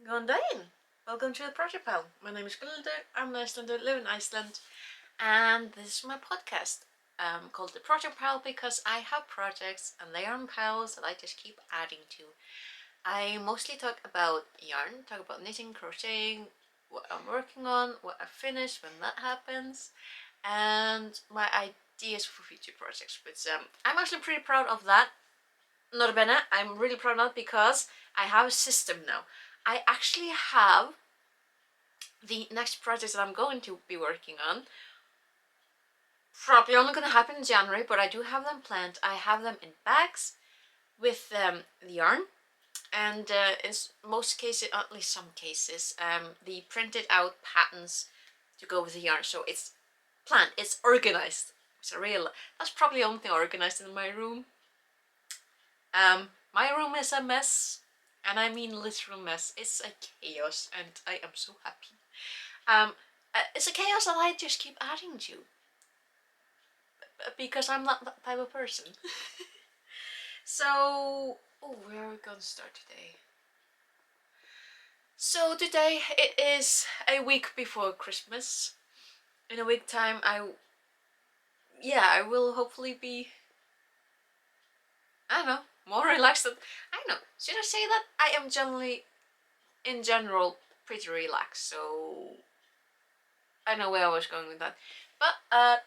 Going day. Welcome to the Project Pal. My name is Gullinder. I'm an Icelander, live in Iceland, and this is my podcast called the Project Pal because I have projects and they are on pals that I just keep adding to. I mostly talk about yarn, talk about knitting, crocheting, what I'm working on, what I finish when that happens, and my ideas for future projects. But I'm actually pretty proud of that. Nota bene, I'm really proud of that because I have a system now. I actually have the next projects that I'm going to be working on. Probably only going to happen in January, but I do have them planned. I have them in bags with the yarn, and in most cases, at least some cases, the printed out patterns to go with the yarn. So it's planned, it's organized. It's a real. That's probably the only thing organized in my room. My room is a mess, and I mean literal mess. It's a chaos, and I am so happy. It's a chaos that I just keep adding to because I'm not that type of person. So, where are we gonna start today? So today it is a week before Christmas. In a week time, I will hopefully be, I don't know, more relaxed. I don't know. Should I say that I am generally, in general, pretty relaxed? So I don't know where I was going with that, but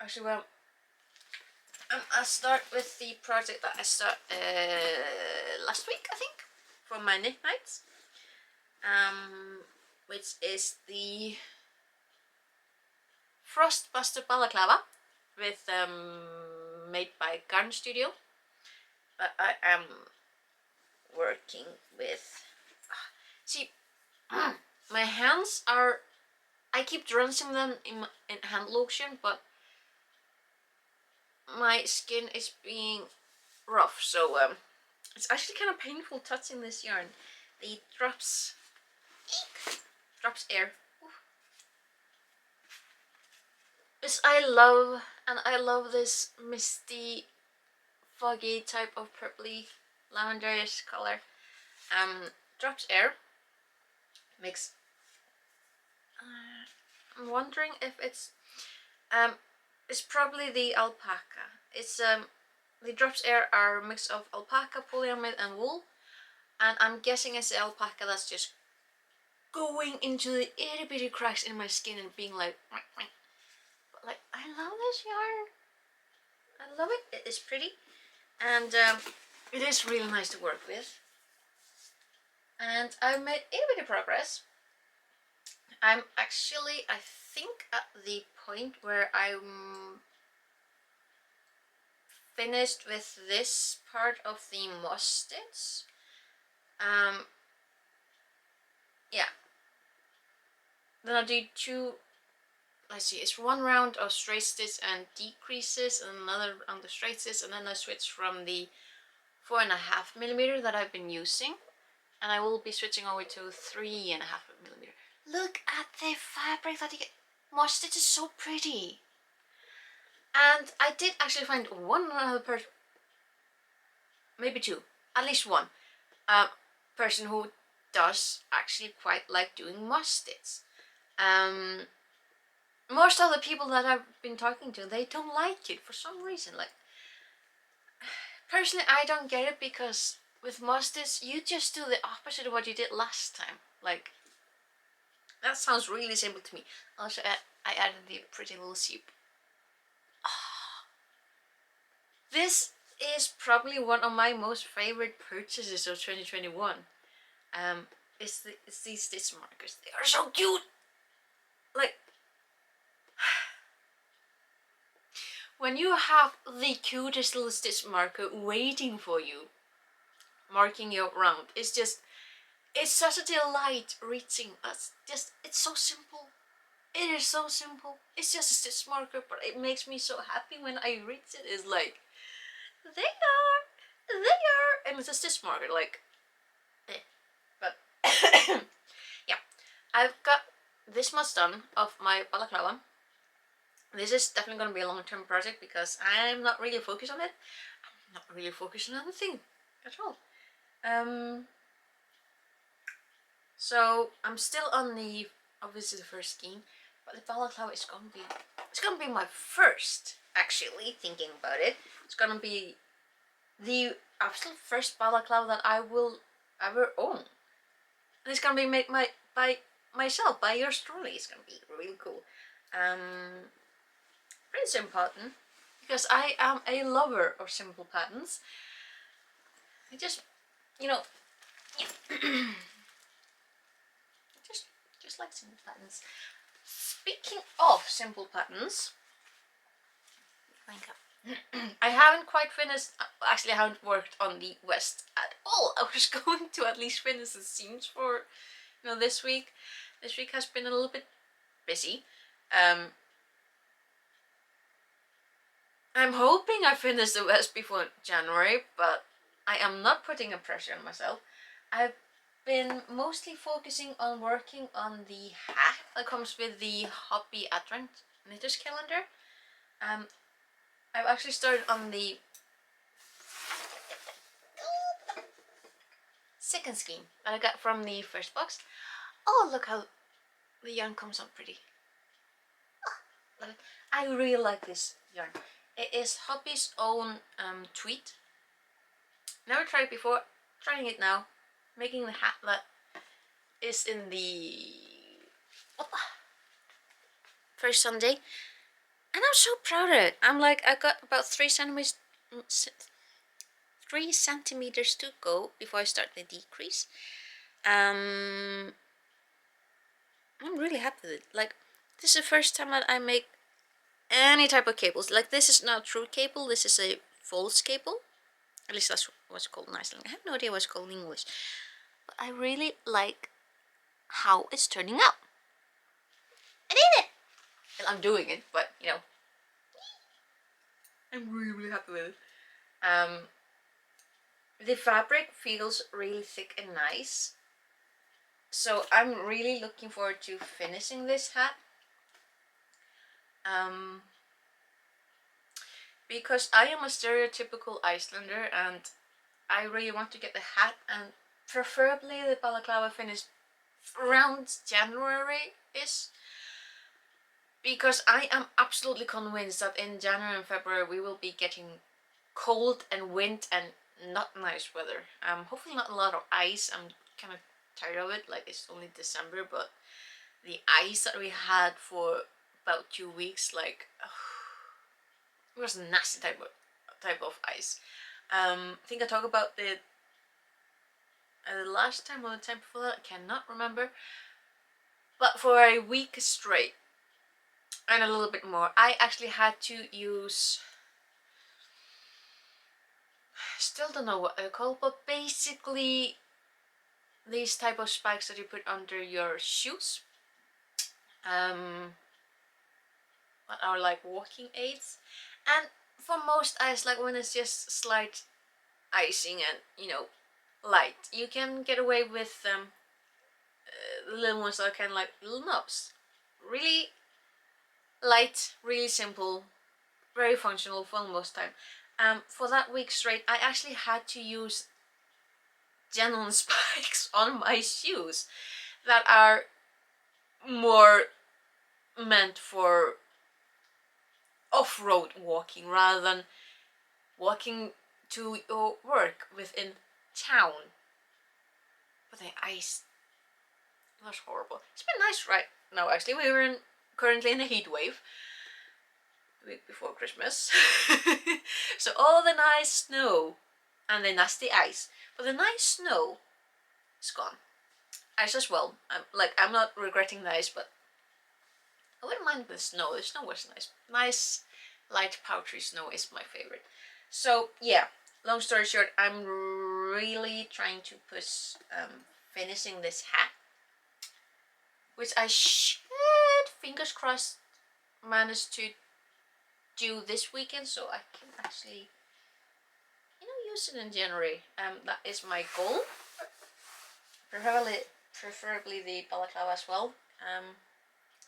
actually, well, I'll start with the project that I started last week, I think, for my knit nights, which is the Frostbuster balaclava with made by Garden Studio. But I am working with. See, my hands are. I keep rinsing them in hand lotion, but my skin is being rough, so it's actually kind of painful touching this yarn. The drops air. This I love this misty, foggy type of purpley lavenderish color. Drops air makes. I'm wondering if it's probably the alpaca. It's the drops air are a mix of alpaca, polyamide, and wool, and I'm guessing it's the alpaca that's just going into the itty bitty cracks in my skin and being like, but like I love this yarn. I love it. It is pretty, and it is really nice to work with. And I've made a bit of progress. I'm actually, I think, at the point where I'm finished with this part of the moss stitch. Yeah. Then I'll do two. Let's see, it's one round of straight stitch and decreases, and another round of straight stitch, and then I switch from the 4.5mm that I've been using, and I will be switching over to 3.5mm. Look at the fabric that you get. Moss stitch is so pretty. And I did actually find one other person, maybe two, at least one person who does actually quite like doing moss stitch. Most of the people that I've been talking to, they don't like it for some reason. Like, personally, I don't get it because with moss stitch, you just do the opposite of what you did last time. Like, that sounds really simple to me. Also, I added the pretty little soup. This is probably one of my most favorite purchases of 2021. It's these stitch markers. They are so cute. Like, when you have the cutest little stitch marker waiting for you, marking your round, it's such a delight reaching. It's so simple. It is so simple. It's just a stitch marker, but it makes me so happy when I reach it. It's like, they are, and it's a stitch marker, like, but yeah, I've got this much done of my balaclava. This is definitely going to be a long-term project because I'm not really focused on it. not really focusing on the thing at all. So I'm still on the obviously the first scheme, but the balaclava is gonna be my first. Actually, thinking about it, it's gonna be the absolute first balaclava that I will ever own. And it's gonna be made by myself, by yours truly. It's gonna be really cool. Pretty important because I am a lover of simple patterns. I just, you know, just like simple patterns. Speaking of simple patterns, I haven't quite finished. Actually, I haven't worked on the West at all. I was going to at least finish the seams for, this week. This week has been a little bit busy. I'm hoping I finish the West before January, but I am not putting a pressure on myself. I've been mostly focusing on working on the hat that comes with the Hobby Advent Knitters calendar. I've actually started on the second scheme that I got from the first box. Oh, look how the yarn comes on pretty. Oh, I really like this yarn. It is Hobby's own tweed. Never tried it before, trying it now. Making the hat that is in the first Sunday. And I'm so proud of it. I'm like, I got about 3 centimeters to go before I start the decrease. I'm really happy with it. Like, this is the first time that I make any type of cables. Like, this is not a true cable, this is a false cable. At least that's what's called in Iceland. I have no idea what's called in English. But I really like how it's turning out. I did it! And I'm doing it, but, I'm really happy with it. The fabric feels really thick and nice. So I'm really looking forward to finishing this hat. Because I am a stereotypical Icelander and I really want to get the hat and preferably the balaclava finished around January-ish. Because I am absolutely convinced that in January and February we will be getting cold and wind and not nice weather. Hopefully not a lot of ice. I'm kind of tired of it. Like, it's only December, but the ice that we had for about 2 weeks, like, it was a nasty type of ice. I think I talked about the last time or the time before that, I cannot remember. But for a week straight, and a little bit more, I actually had to use, still don't know what they're called, but basically these type of spikes that you put under your shoes, that are like walking aids. And for most ice, like when it's just slight icing and light, you can get away with the little ones that are kind of like little knobs. Really light, really simple, very functional for most time. For that week straight, I actually had to use genuine spikes on my shoes that are more meant for off-road walking rather than walking to your work within town. But the ice was horrible. It's been nice right now, actually. We were currently in a heat wave the week before Christmas. So all the nice snow and the nasty ice, but the nice snow is gone. Ice as well. I'm not regretting the ice, but I wouldn't mind the snow. The snow was nice. Nice, light, powdery snow is my favorite. So yeah, long story short, I'm really trying to push finishing this hat, which I should, fingers crossed, manage to do this weekend, so I can actually, use it in January. That is my goal. Preferably the balaclava as well.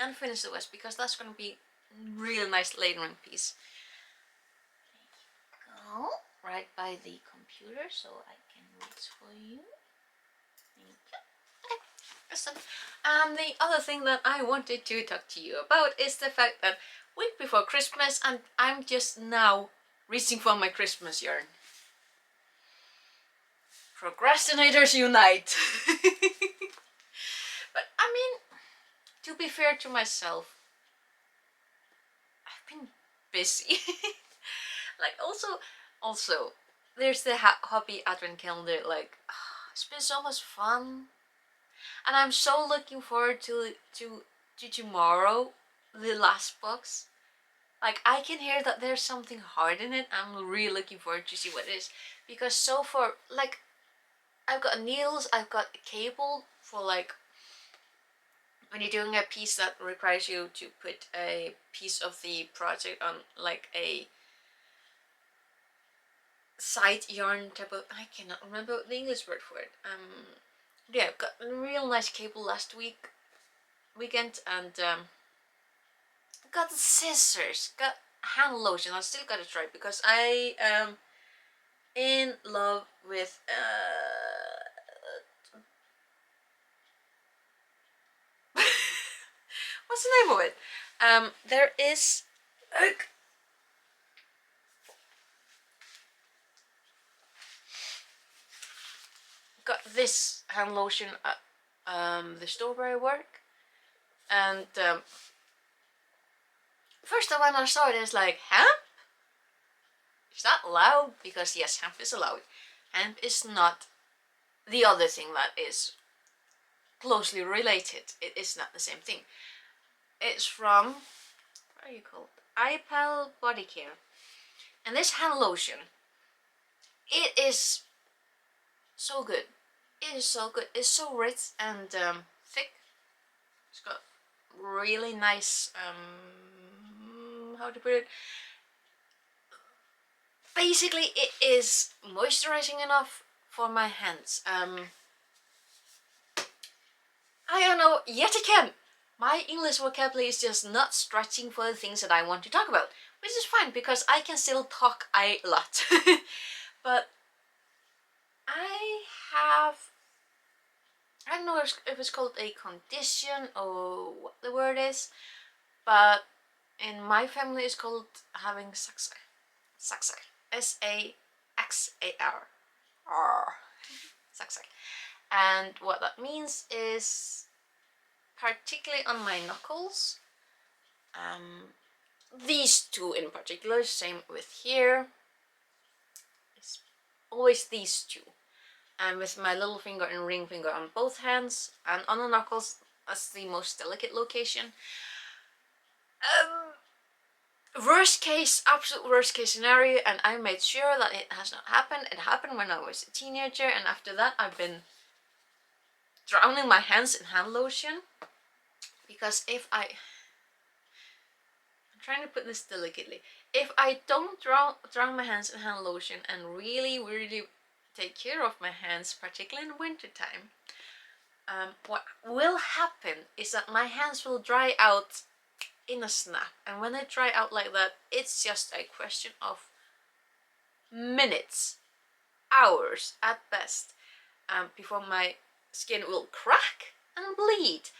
And finish the West, because that's going to be a real nice layering piece. There you go. right by the computer so I can read for you. Thank you. Okay, listen. And the other thing that I wanted to talk to you about is the fact that week before Christmas, and I'm just now reaching for my Christmas yarn. Procrastinators unite. But I mean, to be fair to myself, I've been busy. Like also, there's the hobby advent calendar. Like, it's been so much fun, and I'm so looking forward to tomorrow, the last box. Like, I can hear that there's something hard in it. I'm really looking forward to see what it is, because so far, like, I've got needles, I've got a cable for like when you're doing a piece that requires you to put a piece of the project on like a side yarn type of, I cannot remember the English word for it. Yeah, got a real nice cable last weekend, and got scissors, got hand lotion. I still gotta try because I am in love with what's the name of it? There is got this hand lotion at the store where I work, and first time when I saw it, it's like, hemp? Is that allowed? Because yes, hemp is allowed. Hemp is not the other thing that is closely related. It is not the same thing. It's from, what are you called? iPal Body Care. And this hand lotion, it is so good. It is so good. It's so rich and thick. It's got really nice, how to put it? Basically, it is moisturizing enough for my hands. I don't know, yet again, my English vocabulary is just not stretching for the things that I want to talk about, which is fine because I can still talk a lot. But I have, I don't know if it's called a condition or what the word is, but in my family it's called having saxar. Saxar. S-A-X-A-R. Saxar. And what that means is, particularly on my knuckles, these two in particular, same with here, it's always these two, and with my little finger and ring finger on both hands, and on the knuckles as the most delicate location. Worst case, absolute worst case scenario, and I made sure that it has not happened. It happened when I was a teenager, and after that I've been drowning my hands in hand lotion, because if I'm trying to put this delicately, if I don't drown my hands in hand lotion and really take care of my hands, particularly in winter time, what will happen is that my hands will dry out in a snap, and when they dry out like that, it's just a question of minutes, hours at best, before my skin will crack and bleed.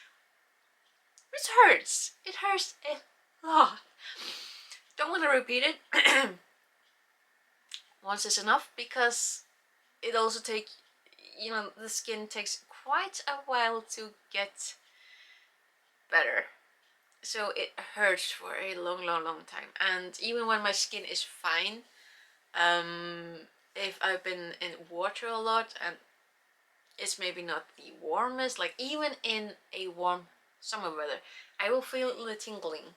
It hurts. It hurts a lot. Don't want to repeat it. Once is enough, because it also takes, the skin takes quite a while to get better. So it hurts for a long time. And even when my skin is fine, if I've been in water a lot and it's maybe not the warmest, like even in a warm summer weather, I will feel the tingling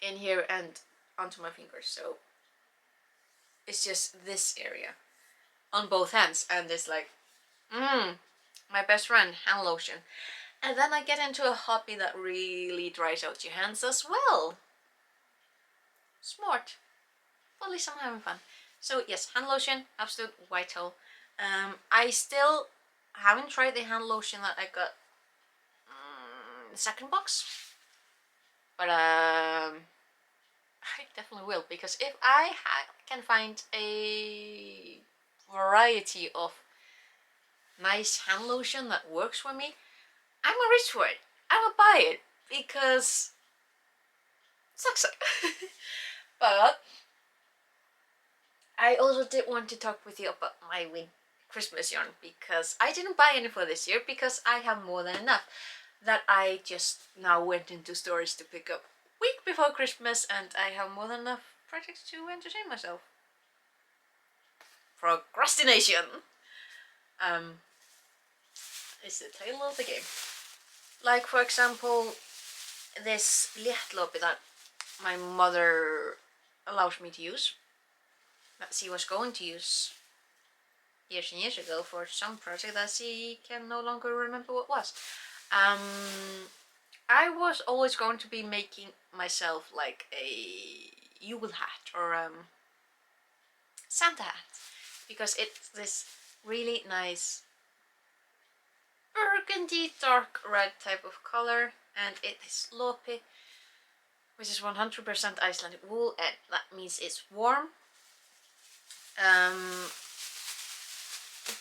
in here and onto my fingers. So it's just this area on both hands, and it's like, my best friend, hand lotion. And then I get into a hobby that really dries out your hands as well. Smart. Well, at least I'm having fun. So yes, hand lotion, absolute vital. I still haven't tried the hand lotion that I got the second box, but I definitely will, because if I can find a variety of nice hand lotion that works for me, I'm gonna reach for it. I will buy it because it sucks. But I also did want to talk with you about my Christmas yarn, because I didn't buy any for this year because I have more than enough that I just now went into stores to pick up week before Christmas, and I have more than enough projects to entertain myself. Procrastination is the title of the game. Like, for example, this léttlopi that my mother allows me to use, that she was going to use years and years ago for some project that she can no longer remember what was. I was always going to be making myself like a Yule hat or Santa hat, because it's this really nice burgundy dark red type of color, and it is lopi, which is 100% Icelandic wool, and that means it's warm.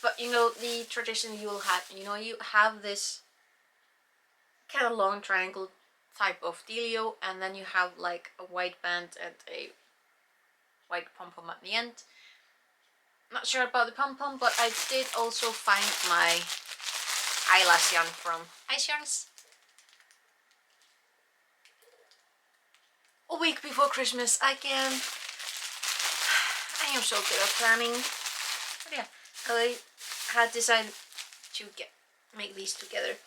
But you know, the traditional Yule hat, you know, you have this kind of long triangle type of dealio, and then you have like a white band and a white pom-pom at the end. Not sure about the pom-pom, but I did also find my eyelash yarn from Ice Yarns a week before Christmas. I am so good at planning. But yeah, I had decided to make these together.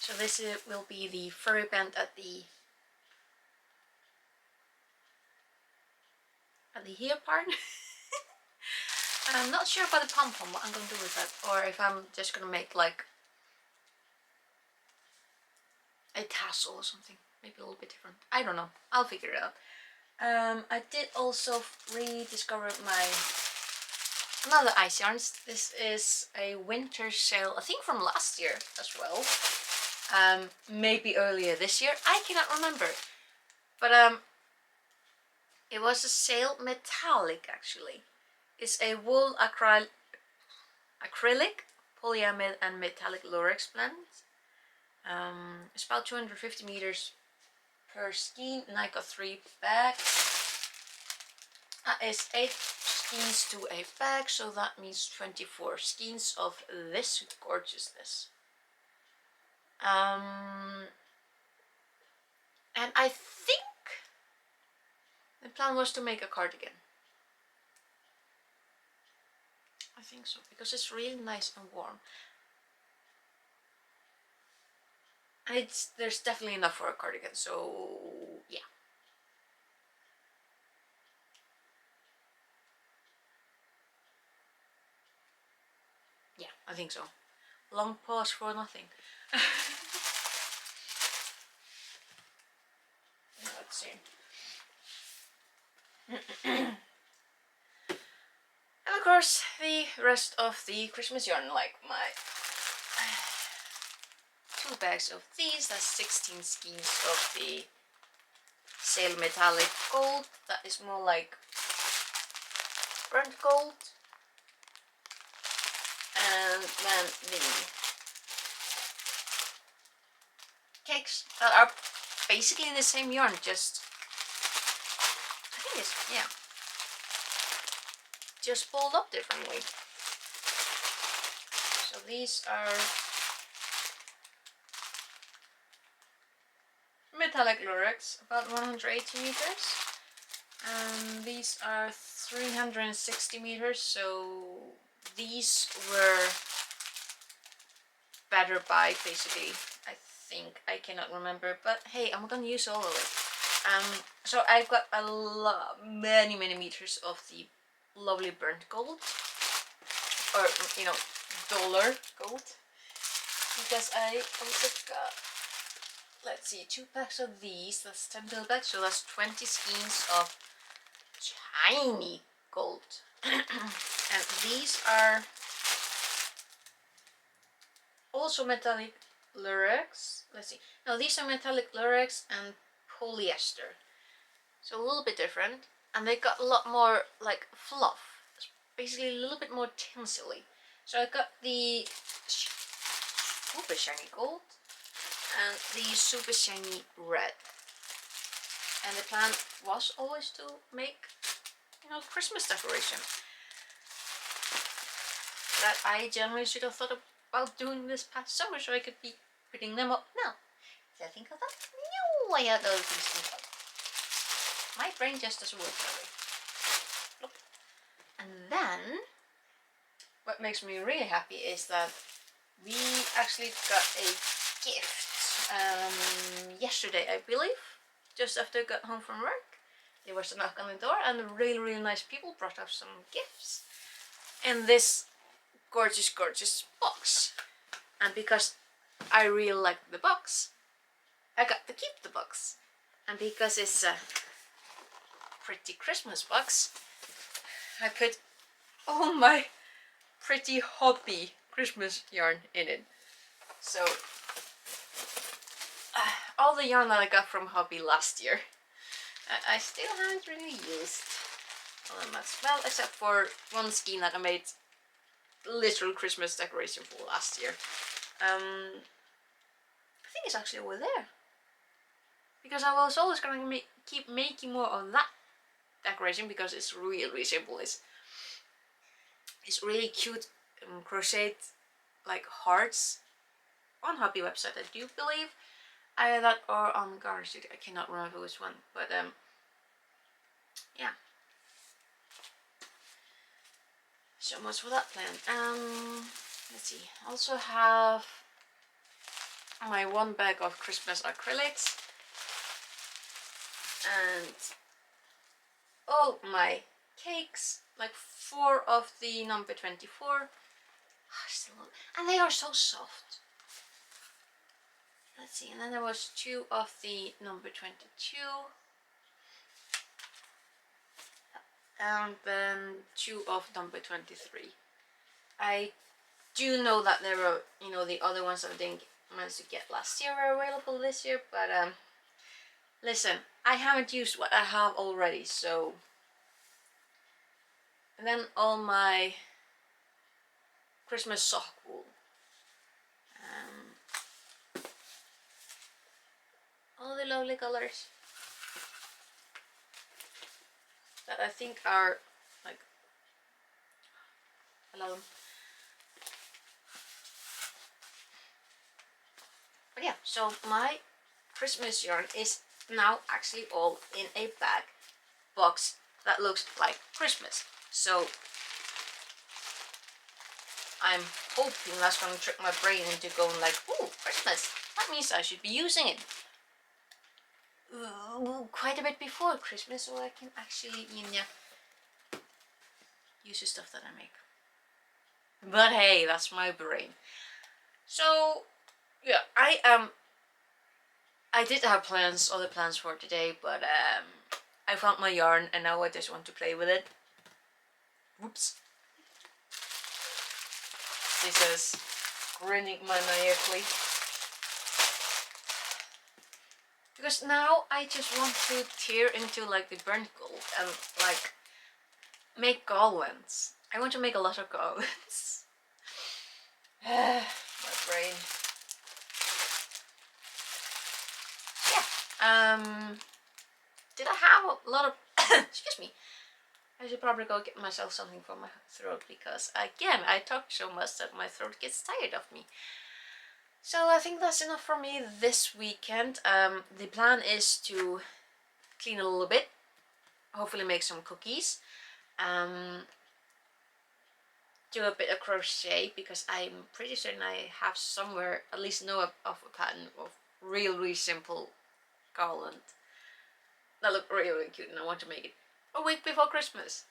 So this will be the furry band at the here part. I'm not sure about the pom-pom, what I'm going to do with that, or if I'm just going to make like a tassel or something, maybe a little bit different. I don't know, I'll figure it out. I did also rediscover another ice yarns. This is a winter sale, I think from last year as well. Maybe earlier this year, I cannot remember. But it was a sale metallic actually. It's a wool acrylic, polyamide and metallic lurex blend. It's about 250 meters per skein, and I got 3 bags. That is 8 skeins to a bag, so that means 24 skeins of this gorgeousness. And I think the plan was to make a cardigan. I think so, because it's really nice and warm. And there's definitely enough for a cardigan, so yeah. Yeah, I think so. Long pause for nothing. Let's see. And of course, the rest of the Christmas yarn, like my 2 bags of these, that's 16 skeins of the Sail Metallic Gold, that is more like burnt gold. And then the cakes that are basically the same yarn, just, I think it's, yeah, just pulled up differently. So these are metallic lurex, about 180 meters. And these are 360 meters, so these were better buy basically, I think. I cannot remember, but hey, I'm gonna use all of it. So I've got many meters of the lovely burnt gold, or you know, dollar gold, because I also got, let's see, 2 packs of these, that's 10 pill bags, so that's 20 skeins of tiny gold. And these are also metallic lurex. Let's see. Now these are metallic lurex and polyester. So a little bit different, and they got a lot more like fluff. It's basically a little bit more tinselly. So I got the super shiny gold and the super shiny red. And the plan was always to make, Christmas decoration. That I generally should have thought about doing this past summer, so I could be putting them up now. Did I think of that? No, I had other things to think of. My brain just doesn't work that way. Nope. And then, what makes me really happy is that we actually got a gift yesterday, I believe, just after I got home from work. There was a knock on the door, and really nice people brought up some gifts in this gorgeous box. And because I really like the box, I got to keep the box. And because it's a pretty Christmas box, I put all my pretty hobby Christmas yarn in it. So all the yarn that I got from hobby last year, I still haven't really used all that much. Well, except for one skein that I made literal Christmas decoration for last year. I think it's actually over there, because I was always going to keep making more of that decoration, because it's really simple. It's really cute crocheted like hearts on hobby website, I do believe. Either that or on Garden Studio, I cannot remember which one, but yeah. So much for that plan. Let's see. I also have my one bag of Christmas acrylics and all my cakes, like 4 of the number 24. And they are so soft. Let's see, and then there was 2 of the number 22. And then 2 of number 23. I do know that there were, the other ones that I didn't manage to get last year were available this year, but listen, I haven't used what I have already, so. And then all my Christmas sock wool. All the lovely colors that I think are like, hello. But yeah, so my Christmas yarn is now actually all in a box that looks like Christmas. So I'm hoping that's going to trick my brain into going like, oh, Christmas, that means I should be using it quite a bit before Christmas, so I can actually, use the stuff that I make. But hey, that's my brain. So yeah, I did have other plans for today, but I found my yarn and now I just want to play with it. Whoops. This is grinning maniacally. Because now I just want to tear into like the burnt gold and like make garlands. I want to make a lot of garlands. My brain. Yeah. Did I have a lot of excuse me. I should probably go get myself something for my throat, because again I talk so much that my throat gets tired of me. So I think that's enough for me this weekend. The plan is to clean a little bit, hopefully make some cookies, do a bit of crochet, because I'm pretty certain I have somewhere, at least know of a pattern of really simple garland that look really cute, and I want to make it a week before Christmas.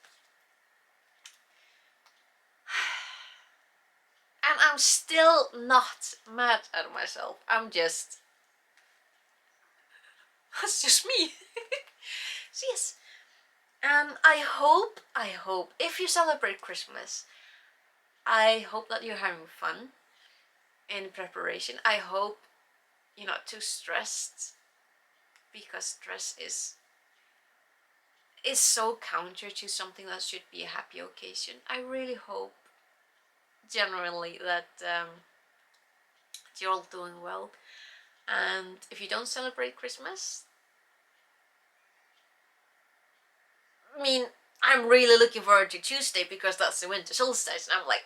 And I'm still not mad at myself. That's just me. So yes. I hope, if you celebrate Christmas, I hope that you're having fun in preparation. I hope you're not too stressed, because stress is is so counter to something that should be a happy occasion. I really hope generally that you're all doing well. And if you don't celebrate Christmas, I mean, I'm really looking forward to Tuesday because that's the winter solstice. And I'm like,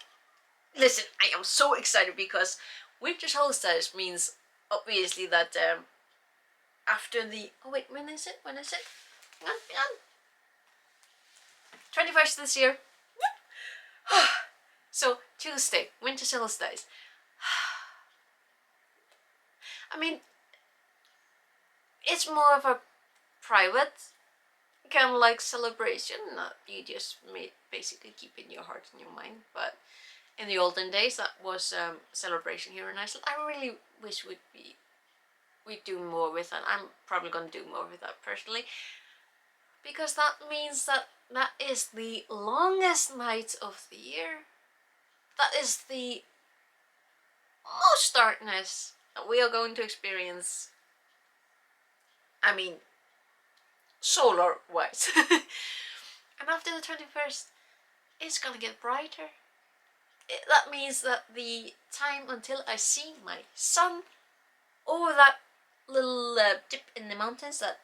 listen, I am so excited because winter solstice means obviously that after the, oh wait, when is it? Hang on. 21st this year. So Tuesday, winter solstice. I mean, it's more of a private kind of like celebration, not you just basically keep in your heart and your mind. But in the olden days, that was celebration here in Iceland. I really wish we'd do more with that. I'm probably gonna do more with that personally, because that means that is the longest night of the year. That is the most darkness that we are going to experience. I mean, solar wise. And after the 21st, it's gonna get brighter. That means that the time until I see my sun over that little dip in the mountains that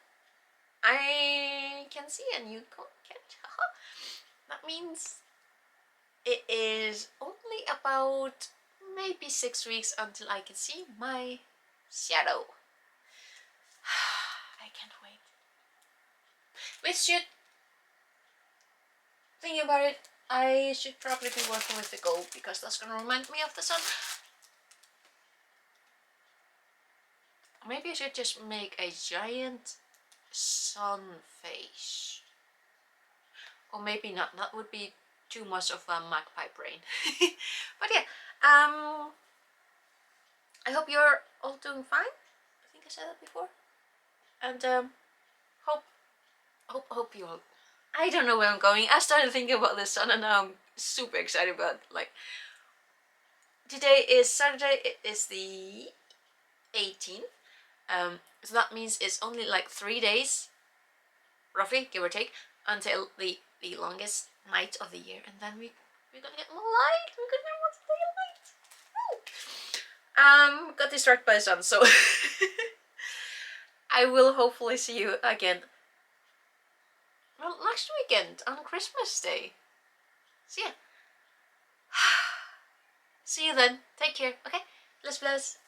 I can see and you can't, that means it is only about maybe 6 weeks until I can see my shadow. I can't wait. Which should, thinking about it, I should probably be working with the gold because that's gonna remind me of the sun. Maybe I should just make a giant sun face. Or maybe not, that would be too much of a magpie brain. But yeah, I hope you're all doing fine. I think I said that before. And hope you all, I don't know where I'm going. I started thinking about the sun and now I'm super excited about, like, today is Saturday, it is the 18th. So that means it's only like 3 days, roughly, give or take, until the longest night of the year, and then we're gonna get more light. We're gonna get more daylight. Got distracted by the sun, so I will hopefully see you again. Well, next weekend on Christmas Day. So yeah. See you then. Take care. Okay. Bless.